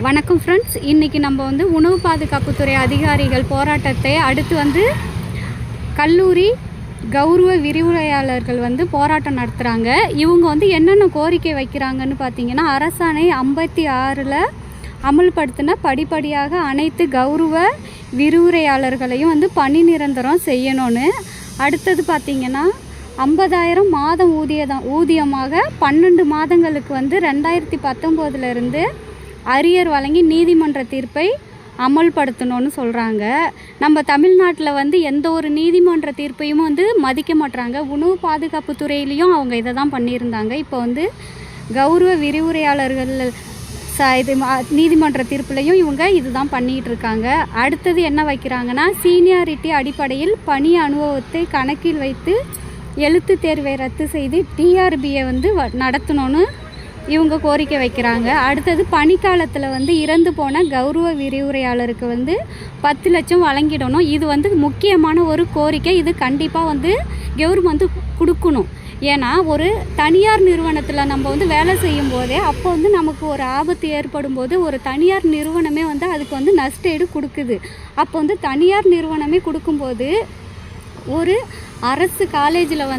வணக்கம் ஃப்ரெண்ட்ஸ், இன்றைக்கி நம்ம வந்து உணவு பாதுகாப்புத்துறை அதிகாரிகள் போராட்டத்தை அடுத்து கல்லூரி கௌரவ விரிவுரையாளர்கள் போராட்டம் நடத்துகிறாங்க. இவங்க என்னென்ன கோரிக்கை வைக்கிறாங்கன்னு பார்த்தீங்கன்னா, அரசாணை 56 அமல்படுத்தின படிப்படியாக அனைத்து கௌரவ விரிவுரையாளர்களையும் பணி நிரந்தரம் செய்யணும்னு. அடுத்தது பார்த்திங்கன்னா 50,000 மாதம் ஊதியமாக 12 மாதங்களுக்கு 2019 அரியர் வழங்கி நீதிமன்ற தீர்ப்பை அமல்படுத்தணும்னு சொல்கிறாங்க. நம்ம தமிழ்நாட்டில் எந்த ஒரு நீதிமன்ற தீர்ப்பையும் மதிக்க மாட்டுறாங்க. உணவு பாதுகாப்பு துறையிலையும் அவங்க இதை தான் பண்ணியிருந்தாங்க. இப்போ கௌரவ விரிவுரையாளர்கள் இது நீதிமன்ற தீர்ப்புலையும் இவங்க இது தான் பண்ணிகிட்டு இருக்காங்க. அடுத்தது என்ன வைக்கிறாங்கன்னா, சீனியாரிட்டி அடிப்படையில் பணி அனுபவத்தை கணக்கில் வைத்து எழுத்து தேர்வை ரத்து செய்து டிஆர்பியை நடத்தணும்னு இவங்க கோரிக்கை வைக்கிறாங்க. அடுத்தது பணிக்காலத்தில் இறந்து போன கௌரவ விரிவுரையாளருக்கு 10 லட்சம் வழங்கிடணும். இது முக்கியமான ஒரு கோரிக்கை. இது கண்டிப்பாக கவர்மெண்ட் கொடுக்கணும். ஏன்னா ஒரு தனியார் நிறுவனத்தில் நம்ம வேலை செய்யும் போதே அப்போ நமக்கு ஒரு ஆபத்து ஏற்படும் போது ஒரு தனியார் நிறுவனமே அதுக்கு நஷ்டஈடு கொடுக்குது. அப்போ தனியார் நிறுவனமே கொடுக்கும்போது ஒரு அரசு காலேஜில்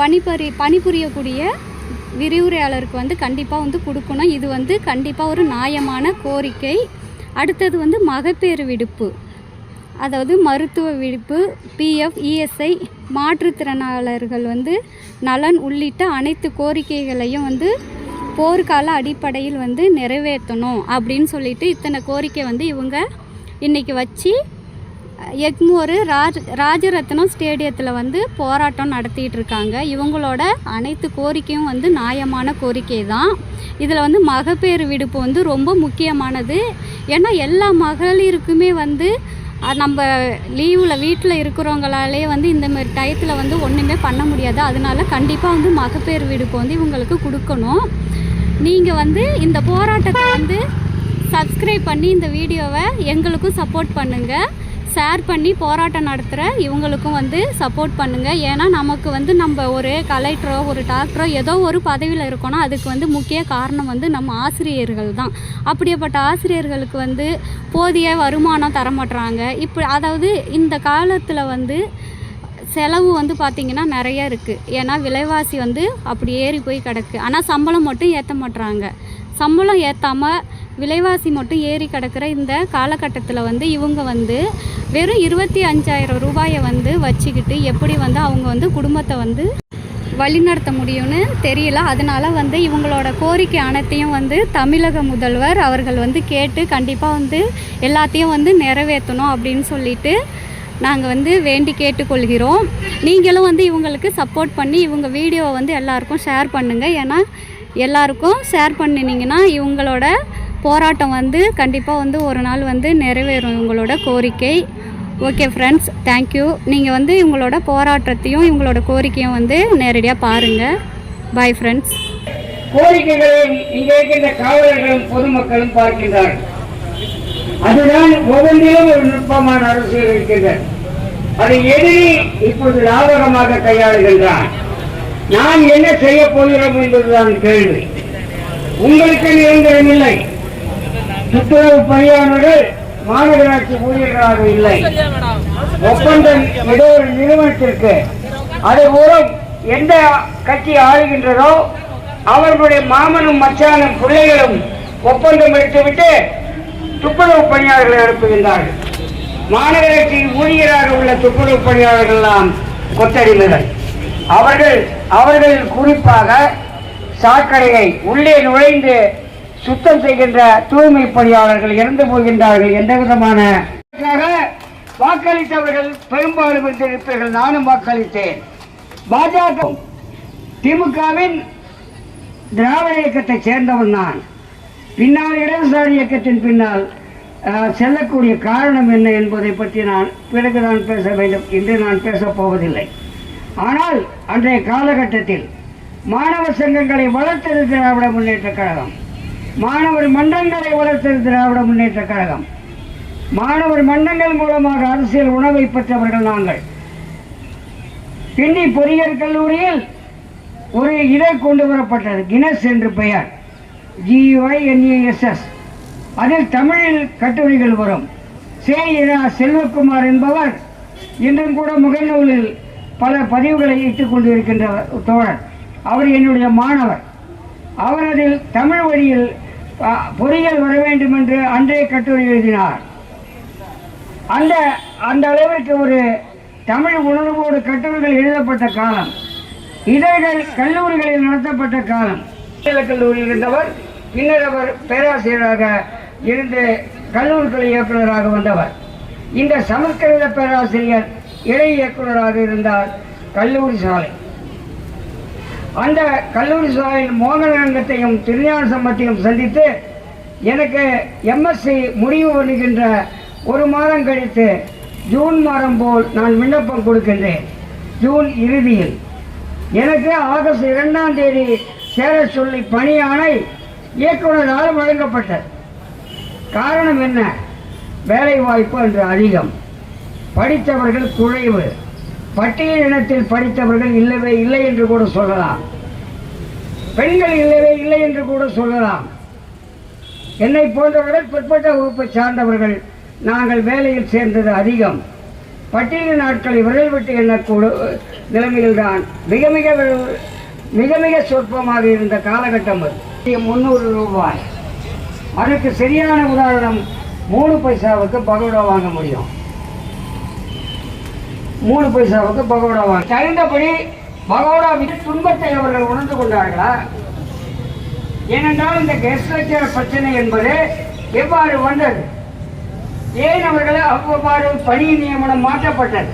பணிபுரியக்கூடிய விரிவுரையாளருக்கு கண்டிப்பாக கொடுக்கணும். இது கண்டிப்பாக ஒரு நியாயமான கோரிக்கை. அடுத்தது மகப்பேறு விடுப்பு, அதாவது மருத்துவ விடுப்பு, பிஎஃப், இஎஸ்ஐ, மாற்றுத்திறனாளர்கள் நலன் உள்ளிட்ட அனைத்து கோரிக்கைகளையும் போர்க்கால அடிப்படையில் நிறைவேற்றணும் அப்படின்னு சொல்லிட்டு இத்தனை கோரிக்கை இவங்க இன்றைக்கி வச்சு எக்மோர் ராஜரத்னம் ஸ்டேடியத்தில் போராட்டம் நடத்திட்டு இருக்காங்க. இவங்களோட அனைத்து கோரிக்கையும் நியாயமான கோரிக்கை தான். இதில் மகப்பேறு விடுப்பு ரொம்ப முக்கியமானது. ஏன்னா எல்லா மகளிருக்குமே நம்ம லீவில் வீட்டில் இருக்கிறவங்களாலே இந்த மாதிரி டயத்தில் ஒன்றுமே பண்ண முடியாது. அதனால கண்டிப்பாக மகப்பேறு விடுப்பு இவங்களுக்கு கொடுக்கணும். நீங்கள் இந்த போராட்டத்தை சப்ஸ்கிரைப் பண்ணி இந்த வீடியோவை எங்களுக்கும் சப்போர்ட் பண்ணுங்கள். ஷேர் பண்ணி போராட்டம் நடத்துகிற இவங்களுக்கும் சப்போர்ட் பண்ணுங்கள். ஏன்னா நமக்கு நம்ம ஒரு கலெக்டரோ ஒரு டாக்டரோ ஏதோ ஒரு பதவியில் இருக்கணும். அதுக்கு முக்கிய காரணம் நம்ம ஆசிரியர்கள் தான். அப்படியேப்பட்ட ஆசிரியர்களுக்கு போதிய வருமானம் தரமாட்டுறாங்க. அதாவது இந்த காலத்தில் செலவு பார்த்திங்கன்னா நிறைய இருக்குது. ஏன்னா விலைவாசி அப்படி ஏறி போய் கிடக்கு. ஆனால் சம்பளம் மட்டும் ஏற்ற மாட்டுறாங்க. சம்பளம் ஏற்றாமல் விலைவாசி மட்டும் ஏறி கிடக்கிற இந்த காலகட்டத்தில் இவங்க வெறும் 25,000 ரூபாயை வச்சுக்கிட்டு எப்படி அவங்க குடும்பத்தை வழிநடத்த முடியும்னு தெரியல. அதனால் இவங்களோட கோரிக்கை அனைத்தையும் தமிழக முதல்வர் அவர்கள் கேட்டு கண்டிப்பாக எல்லாத்தையும் நிறைவேற்றணும் அப்படின்னு சொல்லிட்டு நாங்கள் வேண்டி கேட்டுக்கொள்கிறோம். நீங்களும் இவங்களுக்கு சப்போர்ட் பண்ணி இவங்க வீடியோவை எல்லாருக்கும் ஷேர் பண்ணுங்கள். ஏன்னா எல்லாருக்கும் ஷேர் பண்ணினீங்கன்னா இவங்களோட போராட்டம் கண்டிப்பாக ஒரு நாள் நிறைவேறும் இவங்களோட கோரிக்கை. Okay friends, thank you. நீங்கள் இவங்களோட போராட்டத்தையும் இவங்களோட கோரிக்கையும் நேரடியாக பாருங்கள். Bye friends. கோரிக்கைகளை இங்கே இருக்கின்ற காவலர்களும் பொதுமக்களும் பார்க்கின்றார்கள். அதுதான் ஒவ்வொன்றிலும் ஒரு நுட்பமான அரசியல் இருக்கின்றது. அதை எதிரி இப்போது லாபகமாக கையாளுகின்றான். நான் என்ன செய்ய போகிறோம் என்பதுதான் கேள்வி. உங்களுக்கு நிரந்தரம் இல்லை. துப்புரவு பணியாளர்கள் மாநகராட்சி ஊழியர்களாக இல்லை. ஒப்பந்தம் ஏதோ ஒரு நிறுவனத்திற்கு அது மூலம் எந்த கட்சி ஆளுகின்றதோ அவர்களுடைய மாமனும் மச்சானும் பிள்ளைகளும் ஒப்பந்தம் எடுத்துவிட்டு துப்புரவு பணியாளர்களை அனுப்புகின்றார்கள். மாநகராட்சி ஊழியராக உள்ள துப்புரவு பணியாளர்கள் எல்லாம் கொத்தடிமைகள். அவர்கள் குறிப்பாக சாக்கடையை உள்ளே நுழைந்து சுத்தம் செய்கின்ற தூய்மை பணியாளர்கள் இறந்து போகின்றார்கள். எந்த விதமான வாக்களித்தவர்கள் பெரும்பாலும் இருப்பீர்கள். நானும் வாக்களித்தேன். பாஜக திமுகவின் திராவிட இயக்கத்தை சேர்ந்தவன் நான். பின்னால் இடதுசாரி இயக்கத்தின் பின்னால் செல்லக்கூடிய காரணம் என்ன என்பதை பற்றி நான் பிறகுதான் பேச வேண்டும். இன்று நான் பேசப் போவதில்லை. ஆனால் அன்றைய காலகட்டத்தில் மாணவர் சங்கங்களை வளர்த்தது திராவிட முன்னேற்ற கழகம். மாணவர் மன்றங்களை வளர்த்தது திராவிட முன்னேற்ற கழகம். மாணவர் மன்றங்கள் மூலமாக அரசியல் உணவை பெற்றவர்கள் நாங்கள். கிண்டி பொறியியல் கல்லூரியில் ஒரு இதை கொண்டு வரப்பட்டது, கினஸ் என்று பெயர், GUINESS. அதில் தமிழில் கட்டுரைகள் வரும். இரா செல்வகுமார் என்பவர் இன்றும் கூட முகநூலில் பல பதிவுகளை இட்டுக் கொண்டிருக்கின்ற தோழர். அவர் என்னுடைய மாணவர். அவர் அதில் தமிழ் வழியில் பொறியியல் வர வேண்டும் என்று அன்றே கட்டுரை எழுதினார். அந்த அளவிற்கு ஒரு தமிழ் உணர்வோடு கட்டுரைகள் எழுதப்பட்ட காலம், இதழ்கள் கல்லூரிகளில் நடத்தப்பட்ட காலம். கல்லூரியில் இருந்தவர், பின்னர் அவர் பேராசிரியராக இருந்து கல்லூரிகளை இயக்குநராக வந்தவர். இந்த சமஸ்கிருத பேராசிரியர் இணை இயக்குநராக இருந்தார் கல்லூரி சாலை. அந்த கல்லூரி சாலையில் மோகனரங்கத்தையும் திருஞான சம்பத்தையும் சந்தித்து எனக்கு எம்எஸ்சி முடிவு வருகின்ற ஒரு மாதம் கழித்து ஜூன் மாதம் போல் நான் விண்ணப்பம் கொடுக்கின்றேன். ஜூன் இறுதியில் எனக்கு ஆகஸ்ட் 2ஆம் தேதி சேர சொல்லி பணியாணை இயக்குநரால் வழங்கப்பட்டது. காரணம் என்ன? வேலை வாய்ப்பு என்று அதிகம், படித்தவர்கள் குறைவு, பட்டியல் இனத்தில் படித்தவர்கள் இல்லவே இல்லை என்று கூட சொல்லலாம், பெண்கள் இல்லவே இல்லை என்று கூட சொல்லலாம். என்னை போன்றவர்கள் பிற்பட்ட வகுப்பை சார்ந்தவர்கள் நாங்கள் வேலையில் சேர்ந்தது அதிகம். பட்டியல் நாட்களை விரல் விட்டு எண்ணக்கூட நிலைமையில்தான் மிக மிக சொற்பமாக இருந்த காலகட்டம் அது. 300 ரூபாய். அதுக்கு சரியான உதாரணம் 3 பைசாவுக்கு பகோடா வாங்க முடியும். 3 பைசாவுக்கு பகோடா வாங்க தகுந்தபடி பகோடாவின் துன்பத்தை அவர்கள் உணர்ந்து கொண்டார்களா? ஏனென்றால் இந்த கெஸ்ட் லெக்சர் பிரச்சனை என்பது எவ்வாறு வந்தது? ஏன் அவர்கள் அவ்வாறு பணி நியமனம் மாற்றப்பட்டது?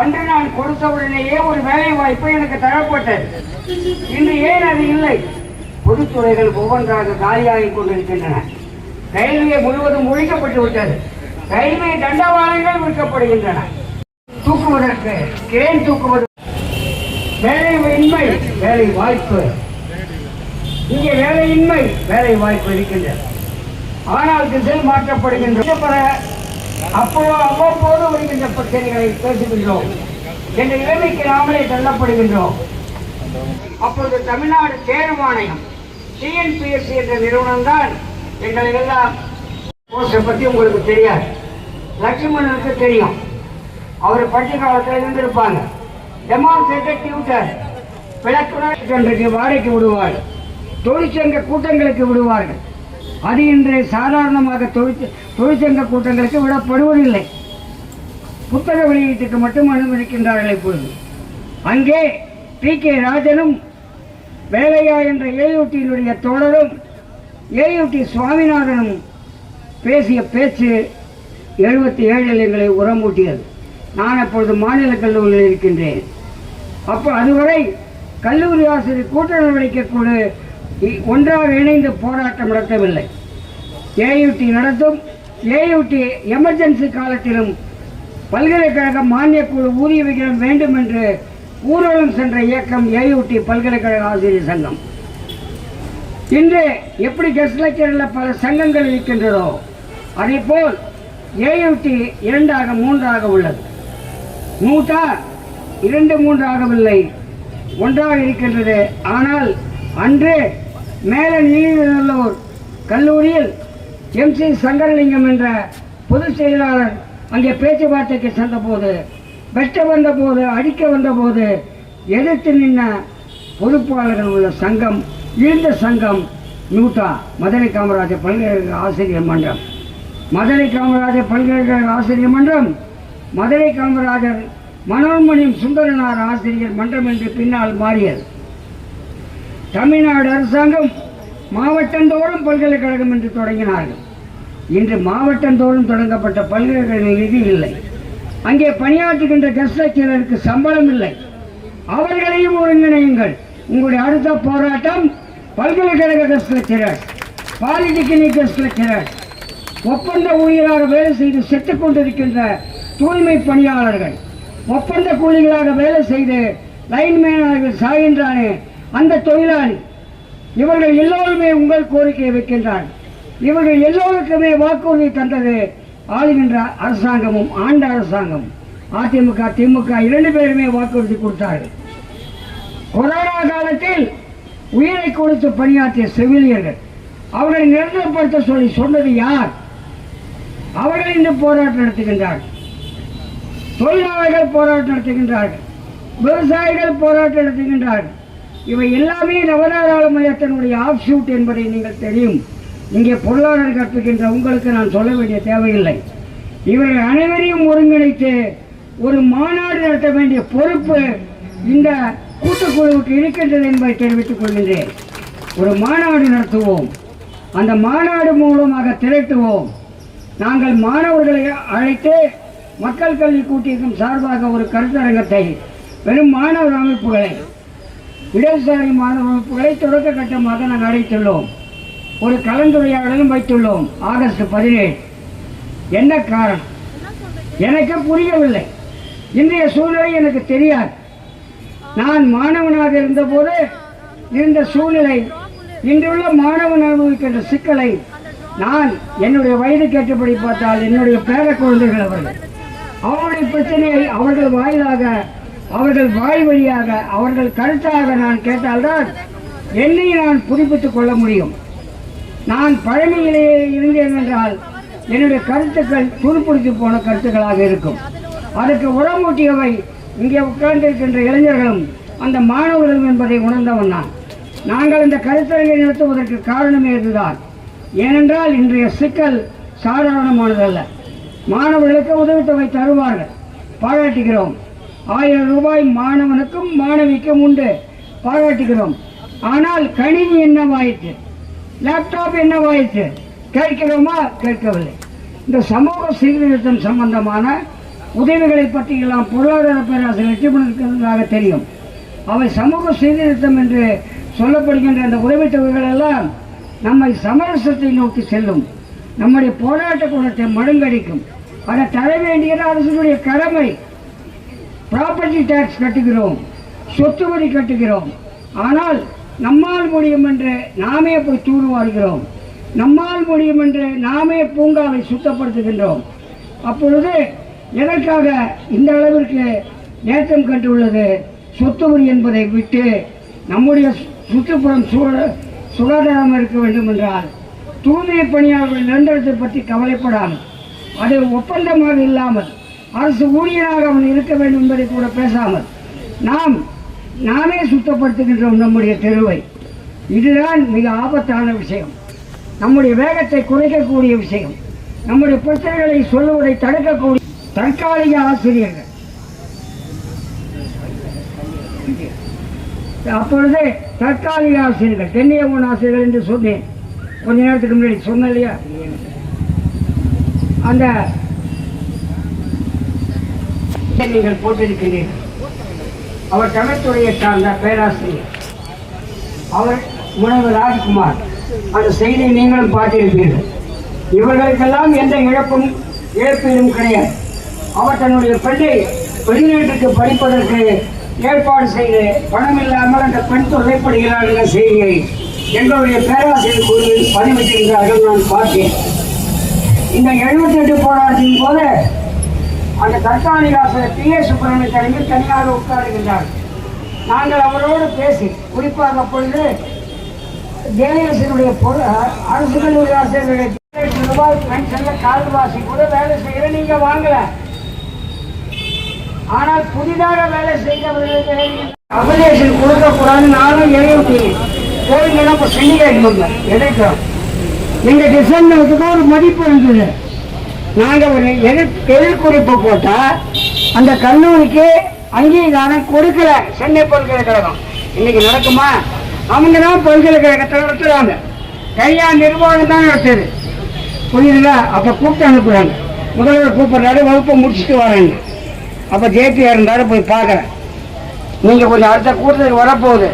அன்று நான் கொடுத்தவுடனேயே ஒரு வேலை வாய்ப்பு எனக்கு தரப்பட்டது. இன்று ஏன் அது இல்லை? பொதுத்துறைகள் ஒவ்வொன்றாக காலியாகிக் கொண்டிருக்கின்றன. ரயில்வே முழுவதும் ஒழிக்கப்பட்டு விட்டது. ரயில்வே தண்டவாளங்கள் விற்கப்படுகின்றன. தூக்குவதற்கு கிரேன் தூக்குவது வேலையின்மை, வேலை வாய்ப்பு. இங்கே வேலையின்மை, வேலை வாய்ப்பு இருக்கின்றது. ஆனால் திசை மாற்றப்படுகின்ற அவ்வப்போது வருகின்ற பிரச்சனைகளை பேசுகின்றோம். என்ற நிலைமைக்கு நாமளே தள்ளப்படுகின்றோம். அப்பொழுது தமிழ்நாடு தேர்வாணையம் TNPSC என்ற நிறுவனம் தான் எங்களை எல்லாம் பற்றி உங்களுக்கு தெரியாது. லட்சுமணனுக்கு தெரியும். அவர் பள்ளி காலத்தில் இருந்திருப்பாங்க. டெமான்ஸ்ட்ரேட்டர் டியூட்டர், விளக்குக்கு வாடகைக்கு விடுவார்கள், தொழிற்சங்க கூட்டங்களுக்கு விடுவார்கள். அது இன்று சாதாரணமாக தொழிற்சங்க கூட்டங்களுக்கு விடப்படுவதில்லை. புத்தக வெளியீட்டுக்கு மட்டும் அனுமதிக்கின்றார்கள். இப்பொழுது அங்கே PK ராஜனும் வேலையா என்ற AUT தோழரும் AUT சுவாமிநாதனும் பேசிய பேச்சு 77 எங்களை உரமூட்டியது. நான் அப்பொழுது மாநில கல்லூரியில் இருக்கின்றேன். அப்போ அதுவரை கல்லூரி ஆசிரியர் கூட்ட நடவடிக்கைக்கூட ஒன்றாக இணைந்து போராட்டம் நடத்தவில்லை. AUT நடத்தும். AUT எமர்ஜென்சி காலத்திலும் பல்கலைக்கழக மானியக்குழு ஊதிய விகிதம் வேண்டும் என்று ஊர்வலம் சென்ற இயக்கம் AUT பல்கலைக்கழக ஆசிரியர் சங்கம். இன்று எப்படி கெஸ்ட் லெக்சரில் பல சங்கங்கள் இருக்கின்றதோ அதேபோல் AUT 2ஆக 3ஆக உள்ளது. மூட்டா 2, 3 ஆகவில்லை, ஒன்றாக இருக்கின்றது. ஆனால் அன்று மேல நீலூர் கல்லூரியில் MC சங்கரலிங்கம் என்ற பொதுச் செயலாளர் அங்கே பேச்சுவார்த்தைக்கு சென்றபோது, வெட்ட வந்தபோது, அடிக்க வந்தபோது எதிர்த்து நின்ற பொறுப்பாளர்கள் உள்ள சங்கம், இருந்த சங்கம் நூட்டா மதுரை காமராஜர் பல்கலைக்கழக ஆசிரியர் மன்றம். மதுரை காமராஜர் பல்கலைக்கழக ஆசிரியர் மன்றம் மதுரை காமராஜர் மனோன்மணியம் சுந்தரனார் ஆசிரியர் மன்றம் என்று பின்னால் மாறியது. தமிழ்நாடு அரசாங்கம் மாவட்டந்தோறும் பல்கலைக்கழகம் என்று தொடங்கினார்கள். இன்று மாவட்டந்தோறும் தொடங்கப்பட்ட பல்கலைக்கழக நிதி இல்லை. அங்கே பணியாற்றுகின்ற கெஸ்ட் லெக்சரருக்கு சம்பளம் இல்லை. அவர்களையும் ஒருங்கிணையுங்கள். உங்களுடைய அடுத்த போராட்டம் பல்கலைக்கழக guest lecturer, polytechnic guest lecturer, ஒப்பந்த ஊழியராக வேலை செய்து செத்துக் கொண்டிருக்கின்ற தூய்மை பணியாளர்கள், ஒப்பந்த கூலிகளாக வேலை செய்து லைன்மேனாக சாகின்றானே அந்த தொழிலாளி, இவர்கள் எல்லோருமே உங்கள் கோரிக்கையை வைக்கின்றார்கள். இவர்கள் எல்லோருக்குமே வாக்குறுதி தந்தது ஆளுகின்ற அரசாங்கமும் ஆண்ட அரசாங்கம். அதிமுக திமுக 2 பேருமே வாக்குறுதி கொடுத்தார்கள். கொரோனா காலத்தில் உயிரை கொடுத்து பணியாற்றிய செவிலியர்கள் அவர்களை நிரந்தரப்படுத்த சொல்லி சொன்னது யார்? அவர்கள் இந்த போராட்டம் நடத்துகின்றார்கள். தொழிலாளர்கள் போராட்டம் நடத்துகின்றார்கள், விவசாயிகள் போராட்டம் நடத்துகின்றார்கள். இவை எல்லாமே நவதாராள மையத்தினுடைய ஆஃப் ஷூட் என்பதை நீங்கள் தெரியும். இங்கே பொருளாதாரம் கற்பிக்கின்ற உங்களுக்கு நான் சொல்ல வேண்டிய தேவையில்லை. இவர்கள் அனைவரையும் ஒருங்கிணைத்து ஒரு மாநாடு நடத்த வேண்டிய பொறுப்பு இந்த கூட்டுக்குழுவுக்கு இருக்கின்றது என்பதை தெரிவித்துக் கொள்கின்றேன். ஒரு மாநாடு நடத்துவோம், அந்த மாநாடு மூலமாக திரட்டுவோம். நாங்கள் மாணவர்களை அழைத்து மக்கள் கல்வி கூட்டிற்கும் சார்பாக ஒரு கருத்தரங்கத்தை, வெறும் மாணவர் அமைப்புகளை, இடதுசாரி மாணவர் அமைப்புகளை தொடக்க கட்டமாக நாங்கள் அழைத்துள்ளோம். ஒரு கலந்துரையாடலும் வைத்துள்ளோம். ஆகஸ்ட் 17. என்ன காரணம் எனக்கு புரியவில்லை. இன்றைய சூழ்நிலை எனக்கு தெரியாது. நான் மாணவனாக இருந்தபோது இருந்த சூழ்நிலை, இன்றுள்ள மாணவன் அனுபவிக்கின்ற சிக்கலை நான் என்னுடைய வயது கேட்டபடி பார்த்தால் என்னுடைய பேர குழந்தைகள் அவருடைய பிரச்சனையை அவர்கள் வாயிலாக, அவர்கள் வாய் வழியாக, அவர்கள் கருத்தாக நான் கேட்டால்தான் என்னை நான் புதுப்பித்துக் கொள்ள முடியும். நான் பழமையிலேயே இருந்தேன் என்றால் என்னுடைய கருத்துக்கள் துருப்பிடித்து போன கருத்துக்களாக இருக்கும். அதற்கு உரமூட்டியவை இங்கே உட்கார்ந்திருக்கின்ற இளைஞர்களும் அந்த மாணவர்களும் என்பதை உணர்ந்தவன் நான். நாங்கள் இந்த கருத்தரங்கை நடத்துவதற்கு காரணமே இதுதான். ஏனென்றால் இன்றைய சிக்கல் சாதாரணமானதல்ல. மாணவர்களுக்கு உதவித்தொகை தருவார்கள், பாராட்டுகிறோம். 1000 ரூபாய் மாணவனுக்கும் மாணவிக்கும் உண்டு, பாராட்டுகிறோம். ஆனால் கணினி என்னவாயிற்று, லேப்டாப் என்னவாயிற்று, கேட்கிறோமா? கேட்கவில்லை. இந்த சமூக சீர்திருத்தம் சம்பந்தமான உதவிகளை பற்றி எல்லாம் பொருளாதார பேராசிரியர் வெற்றிபெற்றிருக்கிறதாக தெரியும். அவை சமூக சீர்திருத்தம் என்று சொல்லப்படுகின்ற அந்த உதவித்தொகைகள் எல்லாம் நம்மை சமரசத்தை நோக்கி செல்லும், நம்முடைய போராட்ட குணத்தை மழுங்கடிக்கும். அதை தர வேண்டியது அரசுடைய கடமை. ப்ராப்பர்ட்டி டேக்ஸ் கட்டுகிறோம், சொத்து வரி கட்டுகிறோம். ஆனால் நம்மால் முடியும் என்று நாமே போய் தூர்வாருகிறோம், நம்மால் முடியும் என்று நாமே பூங்காவை சுத்தப்படுத்துகின்றோம். அப்பொழுது எதற்காக இந்த அளவிற்கு ஏற்றம் கண்டுள்ளது? சொத்து வரி என்பதை விட்டு நம்முடைய சுற்றுப்புறம் சுகாதாரம் இருக்க வேண்டும் என்றால் தூய்மை பணியாளர்கள் நிரந்தரத்தை பற்றி கவலைப்படாமல், அது ஒப்பந்தமாக இல்லாமல் அரசு ஊழியராக அவன் இருக்க வேண்டும் என்பதை கூட பேசாமல் நாமே சுத்தப்படுத்துகின்றோம் நம்முடைய தெருவை. இதுதான் மிக ஆபத்தான விஷயம், நம்முடைய வேகத்தை குறைக்கக்கூடிய விஷயம், நம்முடைய பிரச்சனைகளை சொல்லுவதை தடுக்கக்கூடிய தற்காலிக ஆசிரியர்கள். அப்பொழுது தற்காலிக ஆசிரியர்கள், தென்னியமன் ஆசிரியர்கள் என்று சொன்னேன் கொஞ்ச நேரத்துக்கு முன்னாடி சொன்ன இல்லையா? அந்த நீங்கள் போட்டிருக்கிறீர்கள். அவர் தமிழ்துறையை சார்ந்த பேராசிரியர், அவர் முனைவர் ராஜ்குமார். அந்த செய்தியை நீங்களும் பார்த்திருப்பீர்கள். இவர்களுக்கெல்லாம் எந்த இழப்பீடும் கிடையாது. அவர் தன்னுடைய பெண்ணை வெளிநாட்டுக்கு படிப்பதற்கு ஏற்பாடு செய்து பணம் இல்லாமல் அந்த பெண் தொல்லைப்படுகிறார் என்ற செய்தியை எங்களுடைய பேராசிரியர் குழுவில் பதிவிட்டிருக்கிறார்கள். நான் பார்த்தேன். இந்த 78 போராட்டத்தின் போது அந்த தற்காலிக ஆசிரியர் டி. ஏ. சுப்பிரமணிய தலைமையில் தனியாக உட்காருகின்றார். நாங்கள் அவரோடு பேசி, குறிப்பாக அப்பொழுது ஜேஎஸ்னுடைய அரசு கல்லூரி ஆசிரியர்களுடைய ரூபாய் பென்ஷன்ல கால்வாசி கூட வேலை செய்கிற நீங்க வாங்கல. ஆனால் புதிதாக வேலை செய்தவர்களுக்கு அபிலேஷன் கொடுக்கக்கூடாது. நானும் எழுதிட்டேன். கோயில்கள் இப்போ சிண்டிகேட் எதிர்க்கிறோம். நீங்க டிசைனுக்கு ஒரு மதிப்பு இருந்தது. நாங்கள் ஒரு எதிர்குறிப்பு போட்டால் அந்த கல்லூரிக்கு அங்கீகாரம் கொடுக்கல சென்னை பல்கலைக்கழகம். இன்னைக்கு நடக்குமா? அவங்க தான் பல்கலைக்கழகத்தை நடத்துறாங்க, கையால் நிர்வாகம் தான் நடத்துது. புரியுதுங்களா? அப்போ கூப்பிட்டு அனுப்புறாங்க. முதல்வர் கூப்பிடுறாரு, வகுப்பை முடிச்சுட்டு வராங்க. அப்போ ஜேபிஆர் இருந்தாலும் போய் பார்க்குறேன், நீங்கள் கொஞ்சம் அடுத்த கூட்டத்துக்கு வரப்போகுது,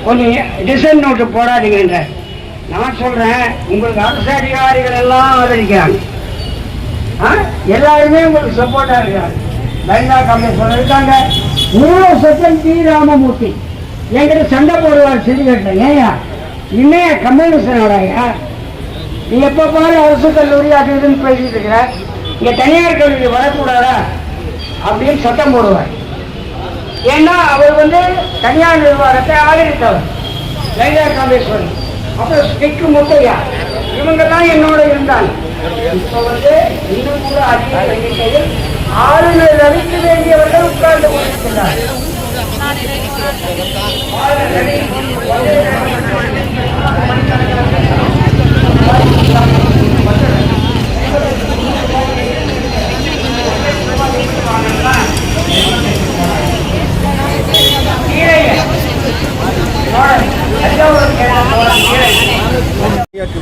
கொஞ்சம் டிசைன் நோட்டு போடாதீங்கன்ற. நான் சொல்கிறேன், உங்களுக்கு அரசு அதிகாரிகள் எல்லாம் ஆதரிக்கிறாங்க, எல்லாருமே உங்களுக்கு சப்போர்ட்டாக இருக்கிறாங்க. லைனா கமிஷனர் இருக்காங்க. 3 செகண்ட் டி. ராமமூர்த்தி என்கிட்ட சண்டை போடுவார். சரி கேட்டேன், ஏயா இன்னைய கம்யூனிஸ்ட் நாடாயா, நீ எப்போ பாரு அரசு கல்லூரி அது இதுன்னு பேசிட்டு இருக்கிற, இங்கே தனியார் கல்லூரி வரக்கூடாதா அப்படின்னு சட்டம் போடுவார். ஏன்னா அவர் தனியார் நிர்வாகத்தை ஆதரித்தவர் லைலா காமேஸ்வரன். அப்புறம் திக்கு முத்தையா, இவங்கெல்லாம் என்னோட இருந்தாங்க. இப்ப இன்னும் கூட அதிக எண்ணிக்கையில் ஆளுநர் அளிக்க வேண்டியவர்கள் உட்கார்ந்து கொண்டிருக்கிறார்.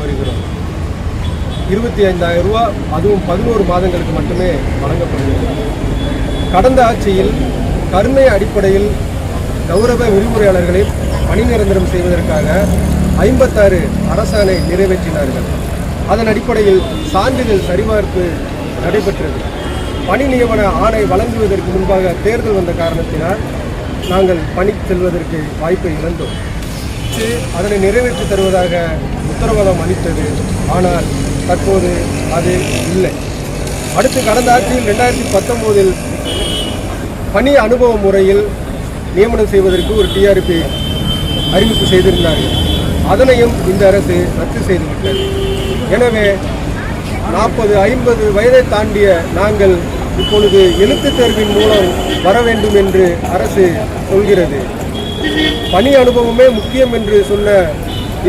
வருகிறோம். 25,000 ரூபா, அதுவும் 11 மாதங்களுக்கு மட்டுமே வழங்கப்படுகிறது. கடந்த ஆட்சியில் கருணை அடிப்படையில் கௌரவ விரிவுரையாளர்களை பணி நிரந்தரம் செய்வதற்காக 56 அரசாணை நிறைவேற்றினார்கள். அதன் அடிப்படையில் சான்றிதழ் சரிபார்ப்பு நடைபெற்றது. பணி நியமன ஆணை வழங்குவதற்கு முன்பாக தேர்தல் வந்த காரணத்தினால் நாங்கள் பணி செல்வதற்கு வாய்ப்பை இழந்தோம். அதனை நிறைவேற்றி தருவதாக உத்தரவாதம் அளித்தது. ஆனால் தற்போது அது இல்லை. அடுத்து கடந்த ஆட்சியில் 2019 பணி அனுபவ முறையில் நியமனம் செய்வதற்கு ஒரு டிஆர்பி அறிவிப்பு செய்திருந்தார்கள். அதனையும் இந்த அரசு ரத்து செய்துவிட்டது. எனவே 40-50 வயதை தாண்டிய நாங்கள் இப்பொழுது எழுத்துத் தேர்வின் மூலம் வர வேண்டும் என்று அரசு சொல்கிறது. பணி அனுபவமே முக்கியம் என்று சொன்ன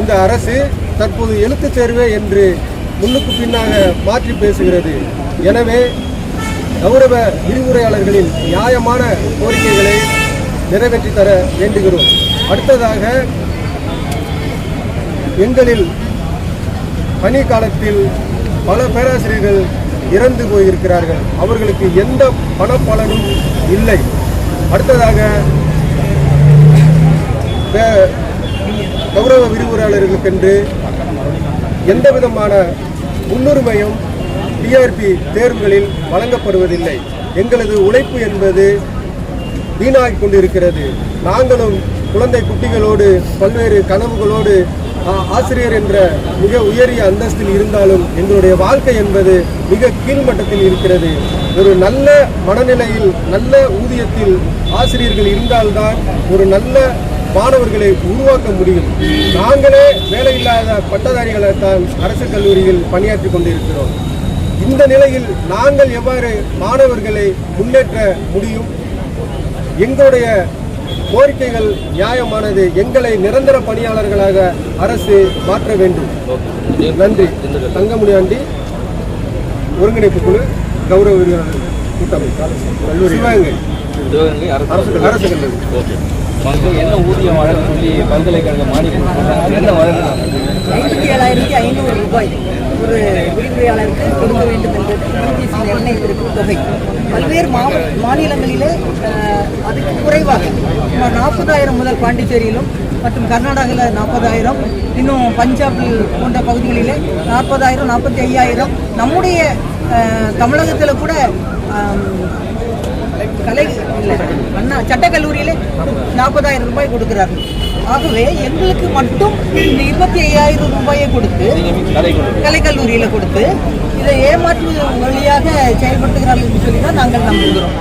இந்த அரசு தற்போது எழுத்துத் தேர்வே என்று முன்னுக்கு பின்னாக மாற்றி பேசுகிறது. எனவே கௌரவ விரிவுரையாளர்களின் நியாயமான கோரிக்கைகளை நிறைவேற்றி தர வேண்டுகிறோம். அடுத்ததாக, எங்களில் பணி காலத்தில் பல பேராசிரியர்கள் இறந்து போயிருக்கிறார்கள். அவர்களுக்கு எந்த பணப்பலனும் இல்லை. அடுத்ததாக, கௌரவ விரிவுரையாளர்களுக்கென்று எந்த விதமான முன்னுரிமையும் டிஆர்பி தேர்வுகளில் வழங்கப்படுவதில்லை. எங்களது உழைப்பு என்பது வீணாகிக் கொண்டிருக்கிறது. நாங்களும் குழந்தை குட்டிகளோடு பல்வேறு கனவுகளோடு ஆசிரியர் என்ற மிக உயரிய அந்தஸ்தில் இருந்தாலும் எங்களுடைய வாழ்க்கை என்பது மிக கீழ்மட்டத்தில் இருக்கிறது. ஒரு நல்ல மனநிலையில் நல்ல ஊதியத்தில் ஆசிரியர்கள் இருந்தால்தான் ஒரு நல்ல மாணவர்களை உருவாக்க முடியும். நாங்களே வேலையில்லாத பட்டதாரிகளை தான் அரசு கல்லூரியில் பணியாற்றி கொண்டிருக்கிறோம். இந்த நிலையில் நாங்கள் எவ்வாறு மாணவர்களை முன்னேற்ற முடியும்? எங்களுடைய கோரிக்கைகள் நியாயமானது. எங்களை நிரந்தர பணியாளர்களாக அரசு மாற்ற வேண்டும். நன்றி. தங்கமுடியாண்டி, ஒருங்கிணைப்பு குழு, கௌரவ விரிவுரையாளர் கூட்டமைப்பு, கல்லூரி சிவகங்கை அரசு கல்லூரி. என்ன ஊதியம் வழங்க சொல்லி பல்கலைக்கழக மானியம் என்ன வழங்கலாம்? 57,500 ரூபாய் ஒரு விரிவுரையாளருக்கு கொடுக்க வேண்டும் என்பது யூஜிசி நிர்ணயித்திருக்கும் தொகை. பல்வேறு மாநிலங்களிலே அதுக்கு குறைவாக 40,000 முதல் பாண்டிச்சேரியிலும் மற்றும் கர்நாடகாவில் 40,000, இன்னும் பஞ்சாப் போன்ற பகுதிகளிலே 40,000, 45,000. நம்முடைய தமிழகத்தில் கூட சட்டக்கல்லூரியில 40,000 ரூபாய் கொடுக்கிறார்கள். ஆகவே எங்களுக்கு மட்டும் இந்த 25,000 ரூபாயை கொடுத்து கலைக்கல்லூரியில கொடுத்து இதை ஏமாற்று வழியாக செயல்படுத்துகிறார்கள் என்று சொல்லி தான் நாங்கள் நம்புகிறோம்.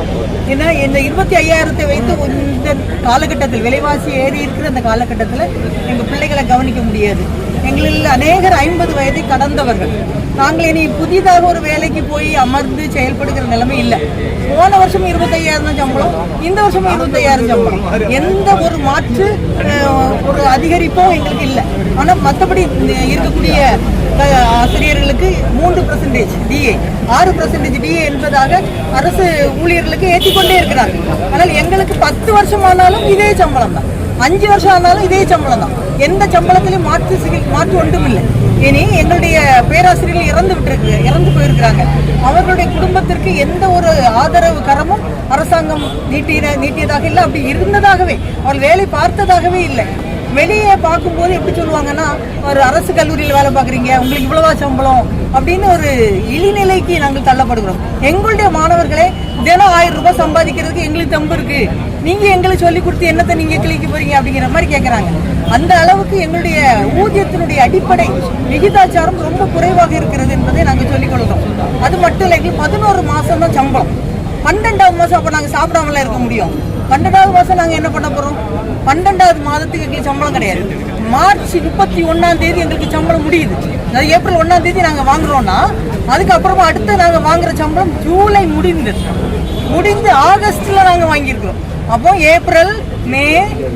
ஏன்னா இந்த 25,000 வைத்து இந்த காலகட்டத்தில் விலைவாசி ஏறி இருக்கிற அந்த காலகட்டத்தில் எங்கள் பிள்ளைகளை கவனிக்க முடியாது. எங்களில் அநேகர் 50 வயதை கடந்தவர்கள். நாங்கள் இனி புதிதாக ஒரு வேலைக்கு போய் அமர்ந்து செயல்படுகிற நிலைமை இல்லை. போன வருஷம் 25,000 சம்பளம், இந்த வருஷம் 25,000 சம்பளம். எந்த ஒரு மாற்று ஒரு அதிகரிப்பும் எங்களுக்கு இல்லை. ஆனால் மற்றபடி இருக்கக்கூடிய ஆசிரியர்களுக்கு 3% டிஏ, 6% டிஏ என்பதாக அரசு ஊழியர்களுக்கு ஏற்றிக்கொண்டே இருக்கிறார்கள். ஆனால் எங்களுக்கு 10 வருஷம் ஆனாலும் இதே சம்பளம் தான், 5 வருஷம் ஆனாலும் இதே சம்பளம் தான். எந்த சம்பளத்திலையும் மாற்று ஒன்றும் இல்லை. இனி எங்களுடைய பேராசிரியர்கள் இறந்து போயிருக்கிறாங்க. அவர்களுடைய குடும்பத்திற்கு எந்த ஒரு ஆதரவு கரமும் அரசாங்கம் நீட்டியதாக இல்லை. அப்படி இருந்ததாகவே அவர்கள் வேலை பார்த்ததாகவே இல்லை. வெளியே பார்க்கும்போது எப்படி சொல்லுவாங்கன்னா, ஒரு அரசு கல்லூரியில் வேலை பார்க்குறீங்க, உங்களுக்கு இவ்வளவா சம்பளம் அப்படின்னு ஒரு இழிநிலைக்கு நாங்கள் தள்ளப்படுகிறோம். எங்களுடைய மாணவர்களே தினம் 1000 ரூபாய் சம்பாதிக்கிறதுக்கு எங்களுக்கு தம்பு இருக்கு, நீங்க எங்களுக்கு சொல்லி கொடுத்து என்னத்தை நீங்க கிளிக்க போறீங்க அப்படிங்கிற மாதிரி கேட்கறாங்க. அந்த அளவுக்கு எங்களுடைய ஊதியத்தினுடைய அடிப்படை விகிதாச்சாரம் ரொம்ப குறைவாக இருக்கிறது என்பதை நாங்கள் சொல்லிக் கொள்கிறோம். அது மட்டும் இல்லை, எங்களுக்கு 11 மாசம் தான் சம்பளம். 12வது மாசம் அப்போ நாங்கள் சாப்பிடாமலாம் இருக்க முடியும். 12வது மாதம் நாங்கள் என்ன பண்ண போகிறோம்? 12வது மாதத்துக்கு எங்களுக்கு சம்பளம் கிடையாது. மார்ச் 31ஆம் தேதி எங்களுக்கு சம்பளம் முடியுது. அதாவது ஏப்ரல் 1ஆம் தேதி நாங்கள் வாங்குறோம்னா அதுக்கப்புறமா அடுத்து நாங்கள் வாங்குற சம்பளம் ஜூலை முடிந்து ஆகஸ்ட்டில் நாங்கள் வாங்கியிருக்கிறோம். அப்போ ஏப்ரல், மே,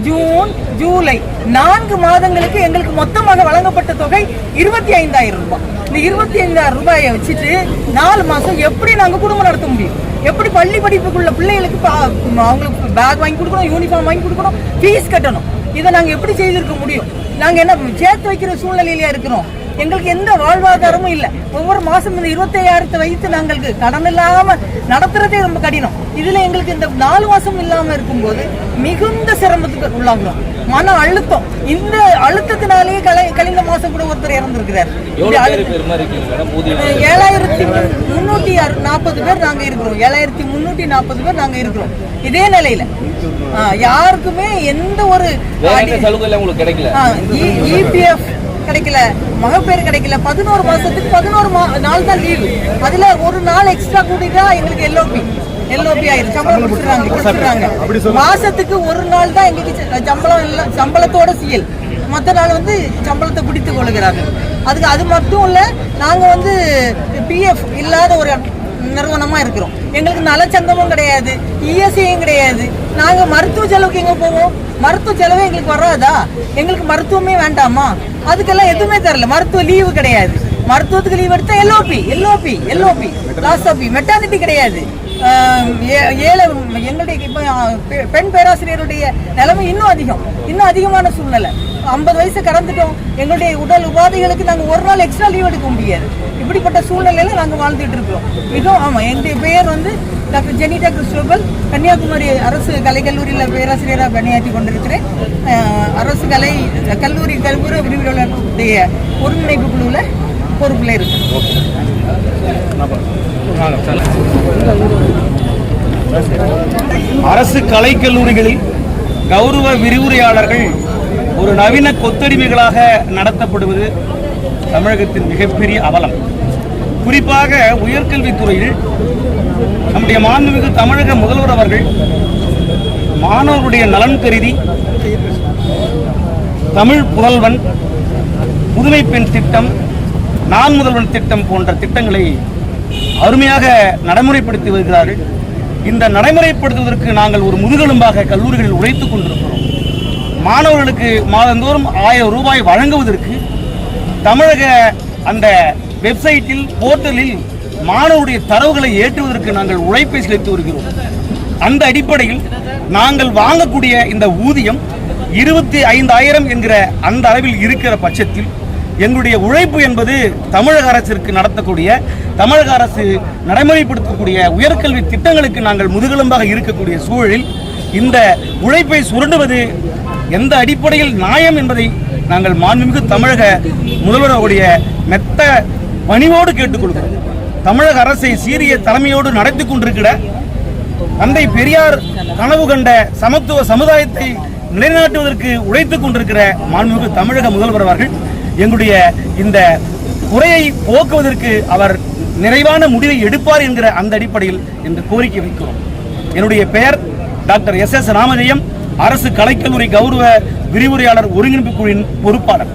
ஜூன், ஜூலை 4 மாதங்களுக்கு எங்களுக்கு மொத்தமாக வழங்கப்பட்ட தொகை 25,000 ரூபாய். இந்த 25,000 ரூபாயை வச்சுட்டு 4 மாதம் எப்படி நாங்கள் குடும்பம் நடத்த முடியும்? எப்படி பள்ளி படிப்புக்குள்ள பிள்ளைகளுக்கு அவங்களுக்கு பேக் வாங்கி கொடுக்கணும், யூனிஃபார்ம் வாங்கி கொடுக்கணும், ஃபீஸ் கட்டணும். இதை நாங்கள் எப்படி செய்திருக்க முடியும்? நாங்கள் என்ன சேர்த்து வைக்கிற சூழ்நிலையிலேயே இருக்கிறோம். எங்களுக்கு எந்த வாழ்வாதாரமும் இல்லை. ஒவ்வொரு மாதம் இந்த 25,000 வைத்து நாங்களுக்கு கடன் இல்லாமல் நடத்துறதே ரொம்ப கடினம். இதில் எங்களுக்கு இந்த 4 மாதம் இல்லாமல் இருக்கும்போது மிகுந்த சிரமத்துக்கு உள்ளாகிறோம். மன அழுத்தம். இந்த அழுத்தத்தினாலேயே கழிந்த மாதம் கூட ஒருத்தர் இறந்துருக்கிறார். 7,340 பேர் நாங்கள் இருக்கிறோம். 7,340 பேர் நாங்கள் இருக்கிறோம். இதே நிலையில யாருக்குமே எந்த ஒரு EPF கிடைக்கல, மகப்பேறு கிடைக்கல. 11 மாசத்துக்கு 11 நாள் தான் லீவு. அதுல ஒரு நாள் எக்ஸ்ட்ரா கூட்டிட்டா எங்களுக்கு எல்ஓபி ஆயிரும். சம்பளம் கொடுத்துறாங்க. மாசத்துக்கு ஒரு நாள் தான் எங்களுக்கு சம்பளம் இல்லை, சம்பளத்தோட சிஎல். மற்ற நாள் வந்து சம்பளத்தை பிடித்து கொள்கிறார்கள். அது மட்டும் இல்லை, நாங்கள் பிஎஃப் இல்லாத ஒரு நிறுவனமாக இருக்கிறோம். எங்களுக்கு நலச்சங்கமும் கிடையாது, இஎஸ்ஐயும் கிடையாது. நாங்கள் மருத்துவ செலவுக்கு எங்கே போவோம்? மருத்துவ செலவே எங்களுக்கு வராதா? எங்களுக்கு மருத்துவமே வேண்டாமா? அதுக்கெல்லாம் எதுவுமே தரல. மருத்துவ லீவு கிடையாது. மருத்துவத்துக்கு லீவ் எடுத்தா எல்ஓபி லாஸ் ஆஃப் மெட்டர்னிட்டி கிடையாது. எங்களுடைய இப்போ பெண் பேராசிரியருடைய நிலைமை இன்னும் அதிகமான சூழ்நிலை. 50 வயசு கடந்துட்டோம். எங்களுடைய உடல் உபாதைகளுக்கு நாங்கள் ஒரு நாள் எக்ஸ்ட்ரா லீவ் எடுக்க முடியாது. இப்படிப்பட்ட சூழ்நிலையில நாங்கள் வாழ்ந்துட்டு இருக்கிறோம். மிகவும் என்னுடைய பெயர் டாக்டர் ஜெனிடா கிறிஸ்டோபல். கன்னியாகுமரி அரசு கலைக்கல்லூரியில் பேராசிரியராக பணியாற்றி கொண்டிருக்கிறேன். அரசு கல்லூரி விரிவுரையாளர்களுடைய ஒருங்கிணைப்பு குழுவில் பொறுப்பில் இருக்கு. அரசு கலைக்கல்லூரிகளில் கௌரவ விரிவுரையாளர்கள் ஒரு நவீன கொத்தடிமைகளாக நடத்தப்படுவது தமிழகத்தின் மிகப்பெரிய அவலம். குறிப்பாக உயர்கல்வித்துறையில் நம்முடைய மாண்புமிகு தமிழக முதல்வர் அவர்கள் மாணவர்களுடைய நலன் கருதி தமிழ் புதல்வன், புதுமை பெண் திட்டம், நான் முதல்வன் திட்டம் போன்ற திட்டங்களை அருமையாக நடைமுறைப்படுத்தி வருகிறார்கள். இந்த நடைமுறைப்படுத்துவதற்கு நாங்கள் ஒரு முதுகெலும்பாக கல்லூரிகளில் உழைத்துக் கொண்டிருக்கிறோம். மாணவர்களுக்கு மாதந்தோறும் 1000 ரூபாய் வழங்குவதற்கு தமிழக அந்த வெப்சைட்டில், போர்ட்டலில் மாணவருடைய தரவுகளை ஏற்றுவதற்கு நாங்கள் உழைப்பை செலுத்தி வருகிறோம். அந்த அடிப்படையில் நாங்கள் வாங்கக்கூடிய இந்த ஊதியம் 25,000 என்கிற அந்த அளவில் இருக்கிற பட்சத்தில் எங்களுடைய உழைப்பு என்பது தமிழக அரசிற்கு நடத்தக்கூடிய, தமிழக அரசு நடைமுறைப்படுத்தக்கூடிய உயர்கல்வி திட்டங்களுக்கு நாங்கள் முதுகெலும்பாக இருக்கக்கூடிய சூழலில் இந்த உழைப்பை சுரண்டுவது எந்த அடிப்படையில் நியாயம் என்பதை நாங்கள் மாண்புமிகு தமிழக முதல்வருடைய மெத்த பணிவோடு கேட்டுக்கொள்கிறோம். தமிழக அரசை சீரிய தலைமையோடு நடத்தி கொண்டிருக்கிற தந்தை பெரியார் கனவு கண்ட சமத்துவ சமுதாயத்தை நிலைநாட்டுவதற்கு உழைத்துக் கொண்டிருக்கிற மாண்புமிகு தமிழக முதல்வர் அவர்கள் எங்களுடைய இந்த குறையை போக்குவதற்கு அவர் நிறைவான முடிவை எடுப்பார் என்கிற அந்த அடிப்படையில் இந்த கோரிக்கை வைக்கிறோம். என்னுடைய பெயர் டாக்டர் SS ராமஜெயம், அரசு கலைக்கல்லூரி கௌரவ விரிவுரையாளர் ஒருங்கிணைப்பு குழுவின் பொறுப்பாளர்,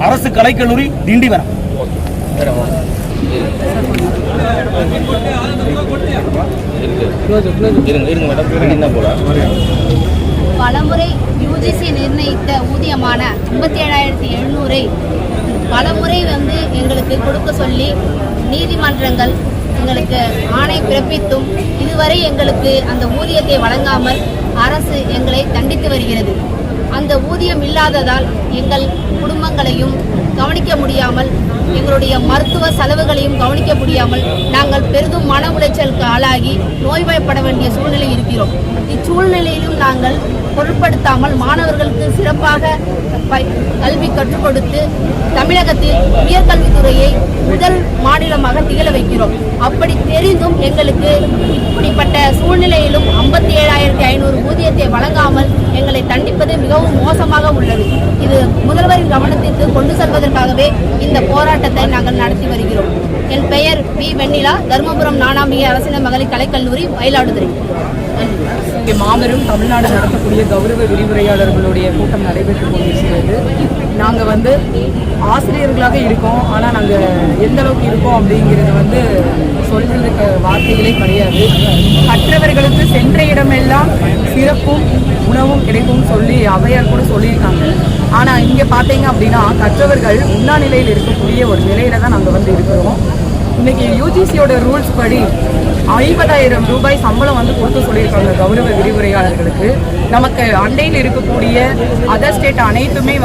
அரசு கலைக்கல்லூரி திண்டிவனம். பலமுறை UGC நிர்ணயித்த ஊதியமான 57,700 பலமுறை எங்களுக்கு கொடுக்க சொல்லி நீதிமன்றங்கள் எங்களுக்கு ஆணை பிறப்பித்தும் இதுவரை எங்களுக்கு அந்த ஊதியத்தை வழங்காமல் அரசு எங்களை தண்டித்து வருகிறது. அந்த ஊதியம் இல்லாததால் எங்கள் குடும்பங்களையும் கவனிக்க முடியாமல், எங்களுடைய மருத்துவ செலவுகளையும் கவனிக்க முடியாமல் நாங்கள் பெரிதும் மன உளைச்சலுக்கு ஆளாகி நோய்வாய்ப்பட வேண்டிய சூழ்நிலை இருக்கிறோம். இச்சூழ்நிலையிலும் நாங்கள் பொருட்படுத்தாமல் மாணவர்களுக்கு சிறப்பாக கல்வி கற்றுக் கொடுத்து தமிழகத்தில் உயர்கல்வித்துறையை முதல் மாநிலமாக திகழ வைக்கிறோம். அப்படி தெரிந்தும் எங்களுக்கு இப்படிப்பட்ட சூழ்நிலையிலும் 57,500 ஊதியத்தை வழங்காமல் எங்களை தண்டிப்பது மிகவும் மோசமாக உள்ளது. இது முதல்வரின் கவனத்திற்கு கொண்டு செல்வதற்காகவே இந்த போராட்டத்தை நாங்கள் நடத்தி வருகிறோம். என் பெயர் V. வெண்ணிலா, தருமபுரம் ஞானாம்பிகை அரசினர் மகளிர் கலைக்கல்லூரி, மயிலாடுதுறை. இங்கே மாபெரும் தமிழ்நாடு நடத்தக்கூடிய கௌரவ விரிவுரையாளர்களுடைய கூட்டம் நடைபெற்று கொண்டிருக்கிறது. நாங்கள் வந்து ஆசிரியர்களாக இருக்கோம், ஆனால் நாங்கள் எந்த அளவுக்கு இருக்கோம் அப்படிங்கிறது சொல்றதுக்கு வார்த்தைகளே கிடையாது. கற்றவர்களுக்கு சென்ற இடமெல்லாம் சிறப்பும் உணவும் கிடைக்கும் சொல்லி அவையார் கூட சொல்லியிருக்காங்க. ஆனால் இங்கே பார்த்தீங்க அப்படின்னா கற்றவர்கள் உண்ணா நிலையில் இருக்கக்கூடிய ஒரு நிலையில தான் நாங்கள் இருக்கிறோம். இன்னைக்கு யூஜிசியோட ரூல்ஸ் படி 50,000 ரூபாய் சம்பளம் கொடுக்க சொல்லியிருக்காங்க கௌரவ விரிவுரையாளர்களுக்கு. நமக்கு அண்டையில் இருக்கக்கூடிய அதர் ஸ்டேட் அனைத்துமே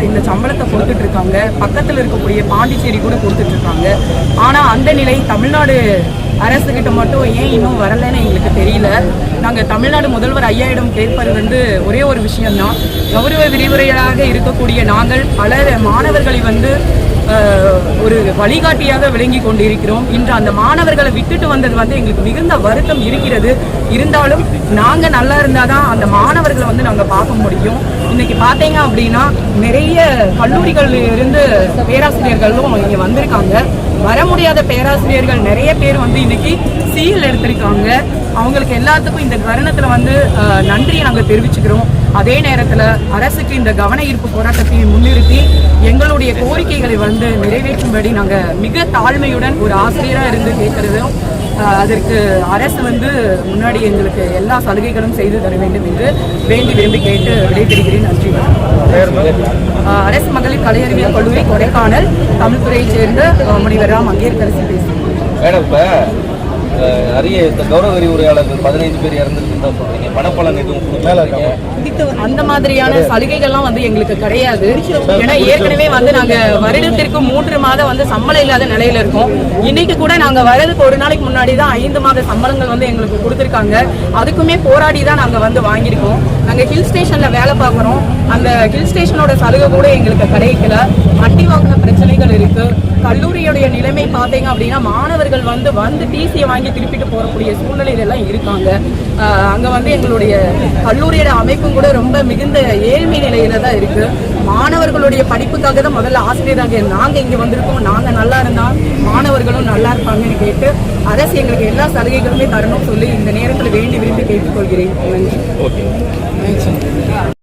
இந்த சம்பளத்தை கொடுத்துட்டு இருக்காங்க. பக்கத்தில் இருக்கக்கூடிய பாண்டிச்சேரி கூட கொடுத்துட்டு இருக்காங்க. ஆனால் அந்த நிலை தமிழ்நாடு அரசுகிட்ட மட்டும் ஏன் இன்னும் வரலைன்னு எங்களுக்கு தெரியல. நாங்கள் தமிழ்நாடு முதல்வர் ஐயாயிடம் கேட்பது ஒரே ஒரு விஷயம்தான். கௌரவ விரிவுரையாளராக இருக்கக்கூடிய நாங்கள் பல மாணவர்களை ஒரு வழிகாட்டியாக விளங்கி கொண்டிருக்கிறோம். இன்று அந்த மாணவர்களை விட்டுட்டு வந்தது எங்களுக்கு மிகுந்த வருத்தம் இருக்கிறது. இருந்தாலும் நாங்கள் நல்லா இருந்தால் தான் அந்த மாணவர்களை நாங்கள் பார்க்க முடியும். இன்னைக்கு பார்த்தீங்க அப்படின்னா நிறைய கல்லூரிகளில் இருந்து பேராசிரியர்களும் இங்கே வந்திருக்காங்க. வர முடியாத பேராசிரியர்கள் நிறைய பேர் இன்னைக்கு சீல் எடுத்திருக்காங்க. அவங்களுக்கு எல்லாத்துக்கும் இந்த தருணத்தில் நன்றியை நாங்கள் தெரிவிச்சுக்கிறோம். அதே நேரத்தில் அரசுக்கு இந்த கவன ஈர்ப்பு போராட்டத்தை முன்னிறுத்தி எங்களுடைய கோரிக்கைகளை நிறைவேற்றும்படி நாங்கள் மிக தாழ்மையுடன் ஒரு ஆசிரியராக இருந்து கேட்கறதும், அதற்கு அரசு முன்னாடி எங்களுக்கு எல்லா சலுகைகளும் செய்து தர வேண்டும் என்று வேண்டி விரும்பி கேட்டு விடைபெறுகிறேன். நன்றி. அரசு மகளிர் கலையறிவியல் கல்லூரி கொடைக்கானல் தமிழ்துறையைச் சேர்ந்த முனைவர் மங்கையர்கரசி பேசுகிறேன். நிறைய கௌரவ விரிவுரையாளர்கள் 15 பேர் இறந்துருக்குன்னு சொல்றீங்க. பணப்பலன் எதுவும் மேல அந்த மாதிரியான சலுகைகள்லாம் எங்களுக்கு கிடையாது. ஏன்னா ஏற்கனவே நாங்க வருடத்திற்கு 3 மாதம் சம்பளம் இல்லாத நிலையில இருக்கோம். இன்னைக்கு கூட நாங்க வரதுக்கு ஒரு நாளைக்கு முன்னாடி தான் 5 மாத சம்பளங்கள் எங்களுக்கு கொடுத்துருக்காங்க. அதுக்குமே போராடி தான் நாங்க வாங்கியிருக்கோம். நாங்க ஹில் ஸ்டேஷன்ல வேலை பார்க்குறோம். அந்த ஹில் ஸ்டேஷனோட சலுகை கூட எங்களுக்கு கிடைக்கல. அட்டி வாங்கின பிரச்சனைகள் இருக்கு. கல்லூரியுடைய நிலைமை பார்த்தீங்க அப்படின்னா மாணவர்கள் வந்து டிசியை வாங்கி திருப்பிட்டு போறக்கூடிய சூழ்நிலையில எல்லாம் இருக்காங்க. அங்க எங்களுடைய கல்லூரியோட அமைப்பும் கூட ரொம்ப மிகுந்த ஏழ்மை நிலையில தான் இருக்கு. மாணவர்களுடைய படிப்புக்காக தான் முதல்ல ஆசிரியராக நாங்க இங்க வந்திருக்கோம். நாங்க நல்லா இருந்தா மாணவர்களும் நல்லா இருப்பாங்கன்னு கேட்டு அரசு எங்களுக்கு எல்லா சலுகைகளுமே தரணும் சொல்லி இந்த நேரத்தில் வேண்டி விரும்பி கேட்டுக்கொள்கிறேன். நன்றி.